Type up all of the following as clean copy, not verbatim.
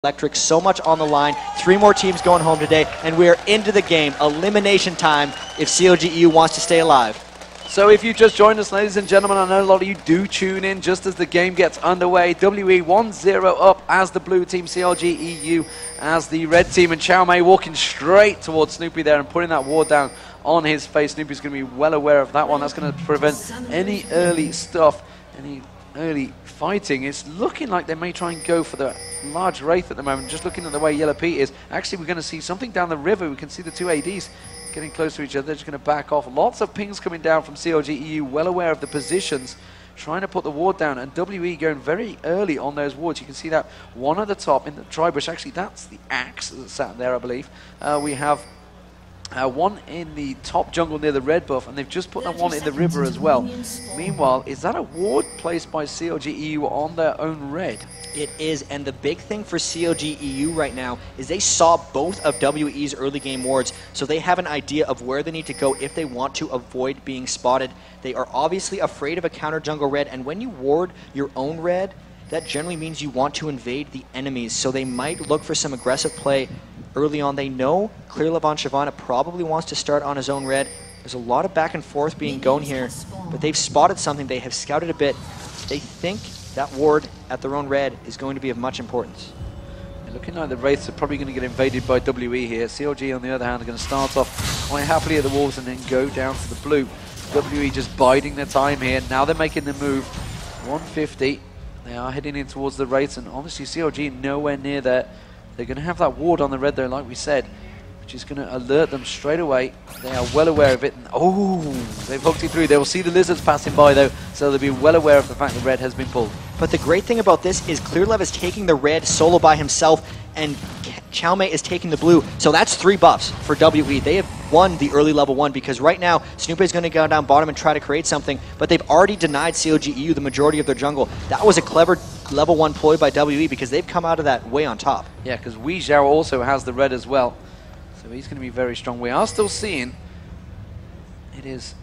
Electric, so much on the line. 3 more teams going home today, and we are into the game. Elimination time if CLGeu wants to stay alive. So if you just joined us, ladies and gentlemen, I know a lot of you do tune in just as the game gets underway. WE 1-0 up as the blue team, CLGeu as the red team, and Chow Mei walking straight towards Snoopy there and putting that ward down on his face. Snoopy's going to be well aware of that one. That's going to prevent any early stuff, any early fighting. It's looking like they may try and go for the large Wraith at the moment. Just looking at the way Yellow Pete is, actually we're going to see something down the river. We can see the two ADs getting close to each other. They're just going to back off. Lots of pings coming down from CLGeu, well aware of the positions, trying to put the ward down, and WE going very early on those wards. You can see that one at the top in the tri-bush. Actually, that's the axe that sat there, I believe. We have one in the top jungle near the red buff, and they've just put that one in the river as well. Meanwhile, is that a ward placed by CLGeu on their own red? It is, and the big thing for CLGeu right now is they saw both of WE's early game wards, so they have an idea of where they need to go if they want to avoid being spotted. They are obviously afraid of a counter jungle red, and when you ward your own red, that generally means you want to invade the enemies, so they might look for some aggressive play early on. They know ClearLove on Shyvana probably wants to start on his own red. There's a lot of back and forth being going here, but they've spotted something. They have scouted a bit. They think that ward at their own red is going to be of much importance. Looking like the Wraiths are probably going to get invaded by WE here. CLG, on the other hand, are going to start off quite happily at the walls and then go down to the blue. WE just biding their time here. Now they're making the move. 150. They are heading in towards the Wraiths, and honestly, CLG nowhere near there. They're going to have that ward on the red, though, like we said, which is going to alert them straight away. They are well aware of it. And, oh, they've hooked it through. They will see the lizards passing by, though, so they'll be well aware of the fact the red has been pulled. But the great thing about this is ClearLove is taking the red solo by himself, and Chow Mei is taking the blue. So that's 3 buffs for WE. They have won the early level 1, because right now, Snoopy is going to go down bottom and try to create something, but they've already denied CLGeu the majority of their jungle. That was a clever level 1 ploy by WE, because they've come out of that way on top. Yeah, because Wei Zhao also has the red as well. So he's going to be very strong. We are still seeing it is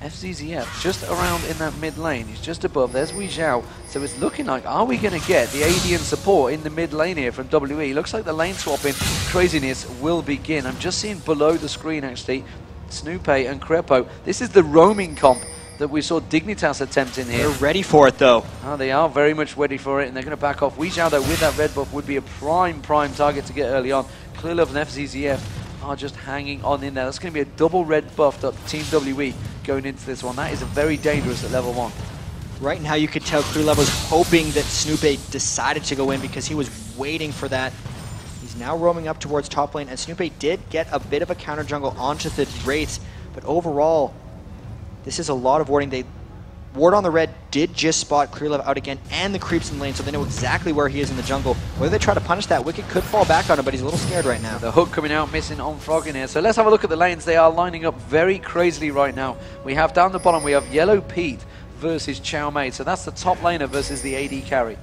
FZZF just around in that mid lane. He's just above. There's Wei Zhao. So it's looking like, are we going to get the AD and support in the mid lane here from WE? Looks like the lane swapping craziness will begin. I'm just seeing below the screen, actually, Snoopy and Crepo. This is the roaming comp that we saw Dignitas attempting here. They're ready for it, though. Oh, they are very much ready for it, and they're going to back off. Wei Zhao, though, with that red buff, would be a prime target to get early on. ClearLove and FZZF are just hanging on in there. That's going to be a double red buffed up Team WE going into this one. That is a very dangerous at level 1. Right now, you could tell ClearLove was hoping that Snoopy decided to go in, because he was waiting for that. He's now roaming up towards top lane, and Snoopy did get a bit of a counter jungle onto the Wraiths, but overall, this is a lot of warding. They ward on the red did just spot ClearLove out again, and the creeps in lane, so they know exactly where he is in the jungle. Whether they try to punish that, Wicked could fall back on him, but he's a little scared right now. The hook coming out, missing on Frog in here. So let's have a look at the lanes. They are lining up very crazily right now. We have down the bottom, we have Yellow Pete versus Chow Mei. So that's the top laner versus the AD carry.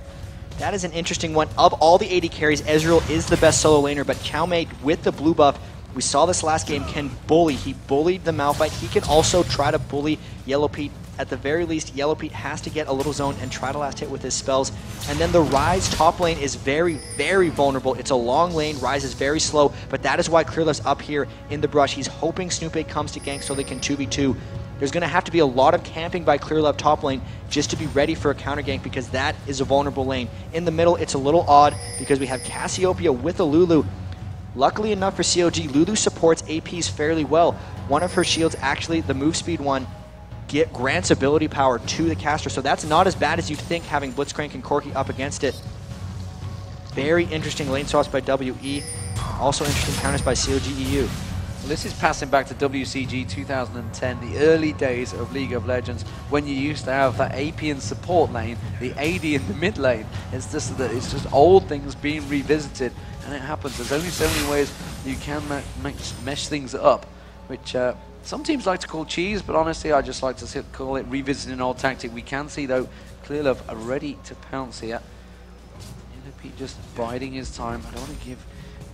That is an interesting one. Of all the AD carries, Ezreal is the best solo laner, but Chow Mei with the blue buff, we saw this last game, can bully. He bullied the Malphite. He can also try to bully Yellow Pete. At the very least, Yellow Pete has to get a little zone and try to last hit with his spells. And then the Ryze top lane is very, very vulnerable. It's a long lane. Ryze is very slow, but that is why ClearLove's up here in the brush. He's hoping Snoopy comes to gank so they can 2v2. There's going to have to be a lot of camping by ClearLove top lane just to be ready for a counter gank, because that is a vulnerable lane. In the middle, it's a little odd because we have Cassiopeia with a Lulu. Luckily enough for CLG, Lulu supports APs fairly well. One of her shields, actually the move speed one, grants ability power to the caster, so that's not as bad as you'd think, having Blitzcrank and Corki up against it. Very interesting lane swaps by WE. Also interesting counters by CLGeu. Well, this is passing back to WCG 2010, the early days of League of Legends, when you used to have that AP and support lane, the AD in the mid lane. It's just old things being revisited, and it happens. There's only so many ways you can mesh things up, which some teams like to call cheese, but honestly, I just like to call it revisiting an old tactic. We can see, though, ClearLove are ready to pounce here. Pete just biding his time. I don't want to give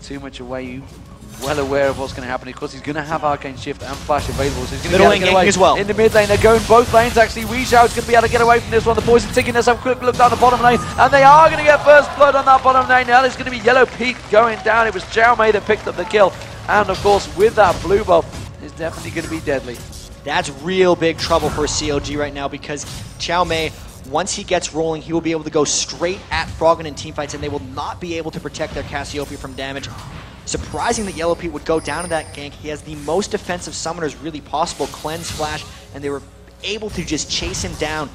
too much away. You well aware of what's going to happen. Of course, he's going to have Arcane Shift and Flash available, so he's going to Middle be able to lane get away as well. in the mid lane. They're going both lanes, actually. CLGeu is going to be able to get away from this one. The boys are taking this. Have a quick look down the bottom lane, and they are going to get first blood on that bottom lane. Now there's going to be Yellow Peak going down. It was CLGeu that picked up the kill, and of course, with that blue buff, it's definitely going to be deadly. That's real big trouble for CLG right now because CLGeu, once he gets rolling, he will be able to go straight at Froggen in teamfights, and they will not be able to protect their Cassiopeia from damage. Surprising that Yellow Pete would go down to that gank. He has the most defensive summoners really possible, Cleanse, Flash, and they were able to just chase him down.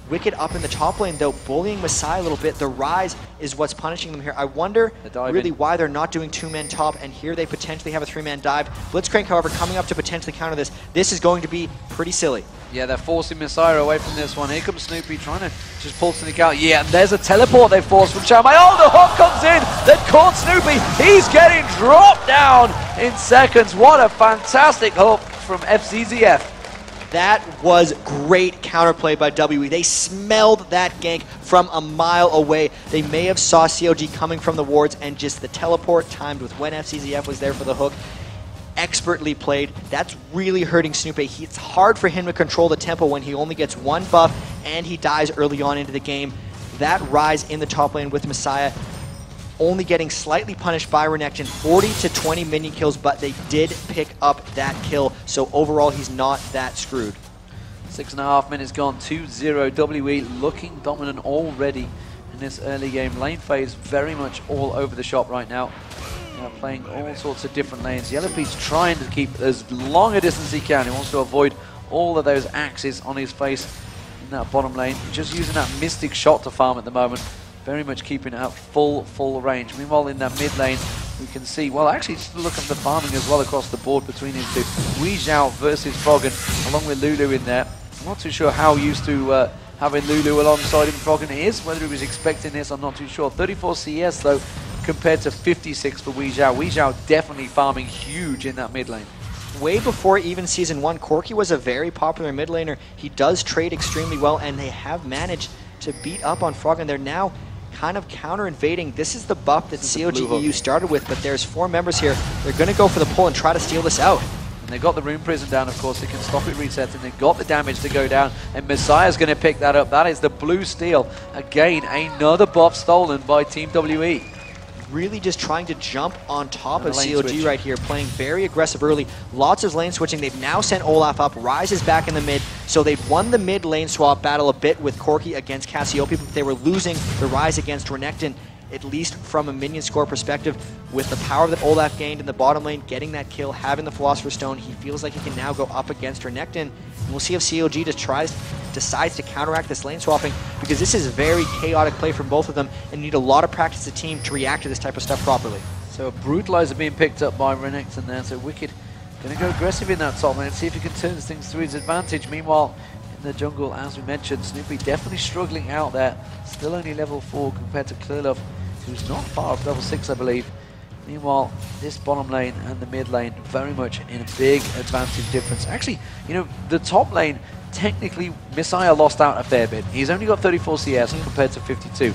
Wicked up in the top lane, though, bullying Messiah a little bit. The Rise is what's punishing them here. I wonder really why they're not doing two-man top, and here they potentially have a three-man dive. Blitzcrank, however, coming up to potentially counter this. This is going to be pretty silly. Yeah, they're forcing Messiah away from this one. Here comes Snoopy trying to just pull something out. Yeah, and there's a teleport they forced from CLGeu. Oh, the hook comes in. They've caught Snoopy. He's getting dropped down in seconds. What a fantastic hook from FCZF. That was great counterplay by WE. They smelled that gank from a mile away. They may have saw CLG coming from the wards, and just the teleport timed with when FCZF was there for the hook. Expertly played. That's really hurting Snoopy. It's hard for him to control the tempo when he only gets one buff and he dies early on into the game. That Rise in the top lane with Messiah only getting slightly punished by Renekton, 40 to 20 minion kills, but they did pick up that kill, so overall he's not that screwed. 6.5 minutes gone, 2-0. WE looking dominant already in this early game. Lane phase very much all over the shop right now. Playing all sorts of different lanes. Yellow Pete's trying to keep as long a distance as he can. He wants to avoid all of those axes on his face in that bottom lane. Just using that Mystic Shot to farm at the moment. Very much keeping it at full range. Meanwhile, in that mid lane, we can see, well, actually, just look at the farming as well across the board between these two. CLGeu versus Froggen, along with Lulu in there. I'm not too sure how used to having Lulu alongside him Froggen is, whether he was expecting this, I'm not too sure. 34 CS, though, compared to 56 for CLGeu. CLGeu definitely farming huge in that mid lane. Way before even Season 1, Corki was a very popular mid laner. He does trade extremely well, and they have managed to beat up on Froggen. They're now kind of counter-invading. This is the buff that CLG.eu started with, but there's 4 members here. They're going to go for the pull and try to steal this out. And they've got the Rune Prison down, of course. They can stop it resetting. They've got the damage to go down, and Messiah's going to pick that up. That is the blue steal. Again, another buff stolen by Team WE. Really just trying to jump on top of CLG right here, playing very aggressive early. Lots of lane switching. They've now sent Olaf up. Rise is back in the mid, so they've won the mid lane swap battle a bit with Corki against Cassiopeia, but they were losing the Rise against Renekton, at least from a minion score perspective. With the power that Olaf gained in the bottom lane, getting that kill, having the Philosopher's Stone, he feels like he can now go up against Renekton. And we'll see if CLG decides to counteract this lane swapping, because this is a very chaotic play from both of them, and you need a lot of practice as a team to react to this type of stuff properly. So a Brutalizer being picked up by Renekton there, so Wicked going to go aggressive in that top lane and see if he can turn things to his advantage. Meanwhile, in the jungle, as we mentioned, Snoopy definitely struggling out there. Still only level 4 compared to Clearlove, who's not far off level 6, I believe. Meanwhile, this bottom lane and the mid lane very much in a big advantage difference. Actually, you know, the top lane, technically, Messiah lost out a fair bit. He's only got 34 CS compared to 52.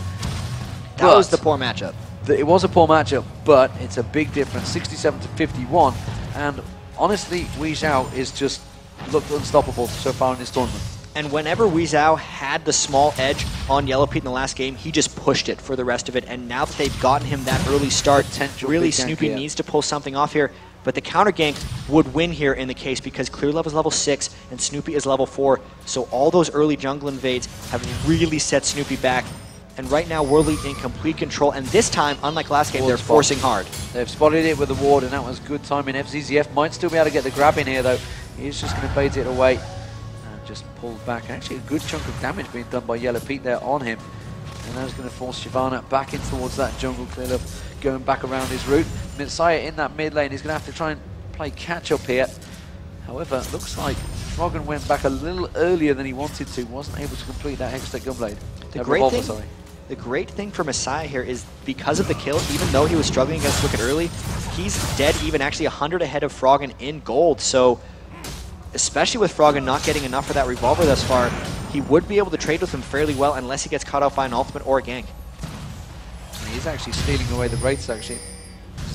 That was the poor matchup. It was a poor matchup, but it's a big difference, 67 to 51. And honestly, CLGeu is just looked unstoppable so far in this tournament. And whenever CLGeu had the small edge on Yellow Pete in the last game, he just pushed it for the rest of it. And now that they've gotten him that early start, really Snoopy needs to pull something off here. But the counter gank would win here in the case, because Clearlove is level 6 and Snoopy is level 4. So all those early jungle invades have really set Snoopy back. And right now, Worldly in complete control. And this time, unlike last game, they're forcing hard. They've spotted it with the ward, and that was good timing. FCZF might still be able to get the grab in here, though. He's just going to bait it away. Just pulled back. Actually, a good chunk of damage being done by Yellow Pete there on him. And that's going to force Shyvana back in towards that jungle. Clearlove going back around his route. Messiah in that mid lane. He's going to have to try and play catch up here. However, it looks like Froggen went back a little earlier than he wanted to. Wasn't able to complete that Hextech Gunblade. The great thing for Messiah here is, because of the kill, even though he was struggling against Wicked early, he's dead even actually 100 ahead of Froggen in gold. So especially with Froggen not getting enough for that revolver thus far, he would be able to trade with him fairly well unless he gets caught off by an ultimate or a gank. He's actually stealing away the Wraiths, actually.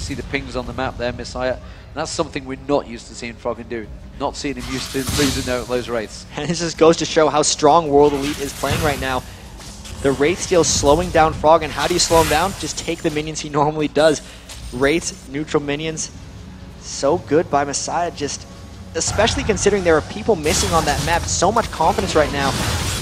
see the pings on the map there, Messiah. And that's something we're not used to seeing Froggen do. Not seeing him used to losing those wraiths. And this just goes to show how strong World Elite is playing right now. The Wraith Steal slowing down Froggen. How do you slow him down? Just take the minions he normally does. Wraiths, neutral minions. So good by Messiah, just especially considering there are people missing on that map. So much confidence right now.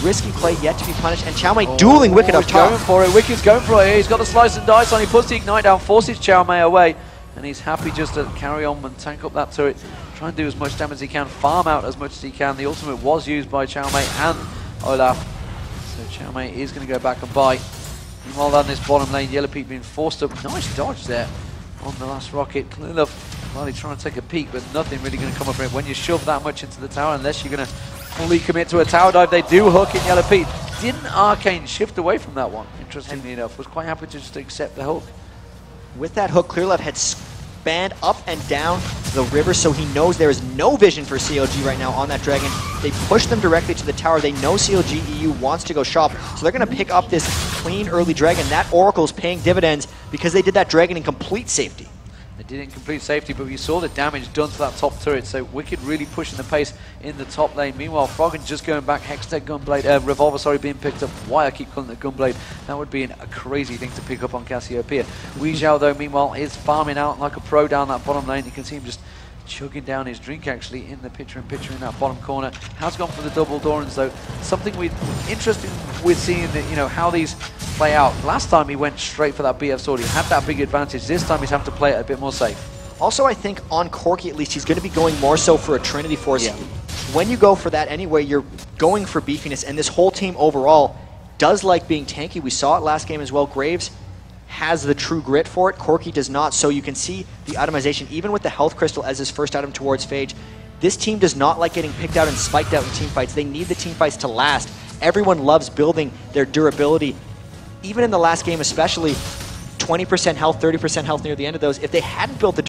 Risky play yet to be punished, and Xiaomei dueling Wicked up top. Going for it. Wicked's going for it. He's got the slice and dice on. He puts the ignite down, forces Xiaomei away, and he's happy just to carry on and tank up that turret. Try and do as much damage as he can, farm out as much as he can. The ultimate was used by Xiaomei and Olaf, so Xiaomei is going to go back and buy. Meanwhile, down this bottom lane, Yellow Pete being forced up. Nice dodge there on the last rocket. Clear enough. Well, he's trying to take a peek, but nothing really going to come up from it when you shove that much into the tower, unless you're going to fully commit to a tower dive. They do hook in Yellow Pete. Didn't Arcane shift away from that one, interestingly enough. Was quite happy to just accept the hook. With that hook, Clearlove had spanned up and down the river, so he knows there is no vision for CLG right now on that dragon. They push them directly to the tower. They know CLGeu wants to go shop, so they're going to pick up this clean early dragon. That Oracle's paying dividends because they did that dragon in complete safety. They did it in complete safety, but we saw the damage done to that top turret, so Wicked really pushing the pace in the top lane. Meanwhile, Froggen just going back, Hextech Gunblade, Revolver, sorry, being picked up. Why I keep calling it Gunblade, that would be a crazy thing to pick up on Cassiopeia. Weezhou, though, meanwhile, is farming out like a pro down that bottom lane. You can see him just chugging down his drink, actually, in the picture-in-picture in that bottom corner. Has gone for the double Dorans, though. Something interesting with seeing that, you know, how these play out. Last time he went straight for that BF sword. He had that big advantage. This time he's having to play it a bit more safe. Also, I think on Corki, at least, he's going to be going more so for a Trinity Force. Yeah. When you go for that anyway, you're going for beefiness, and this whole team overall does like being tanky. We saw it last game as well. Graves has the true grit for it. Corki does not, so you can see the itemization, even with the health crystal as his first item towards Phage. This team does not like getting picked out and spiked out in team fights. They need the team fights to last. Everyone loves building their durability. Even in the last game especially, 20% health, 30% health near the end of those. If they hadn't built the